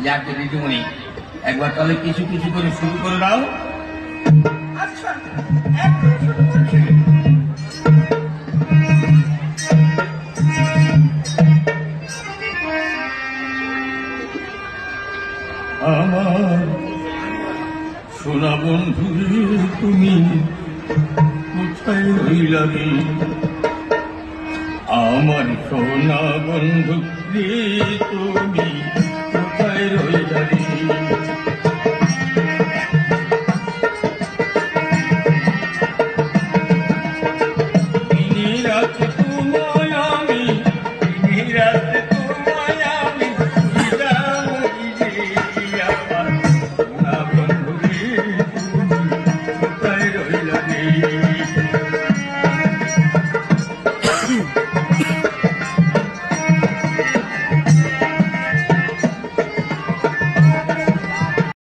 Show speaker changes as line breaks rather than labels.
যাক দিদিমণি, একবার তাহলে কিছু কিছু করে শুরু করে দাও।
আচ্ছা, এখন শুরু করছি।
আমার সোনা বন্ধু রে, তুমি কোথায় রইলা রে? আমার সোনা বন্ধু রে, তুমি কোথায় রইলা রে?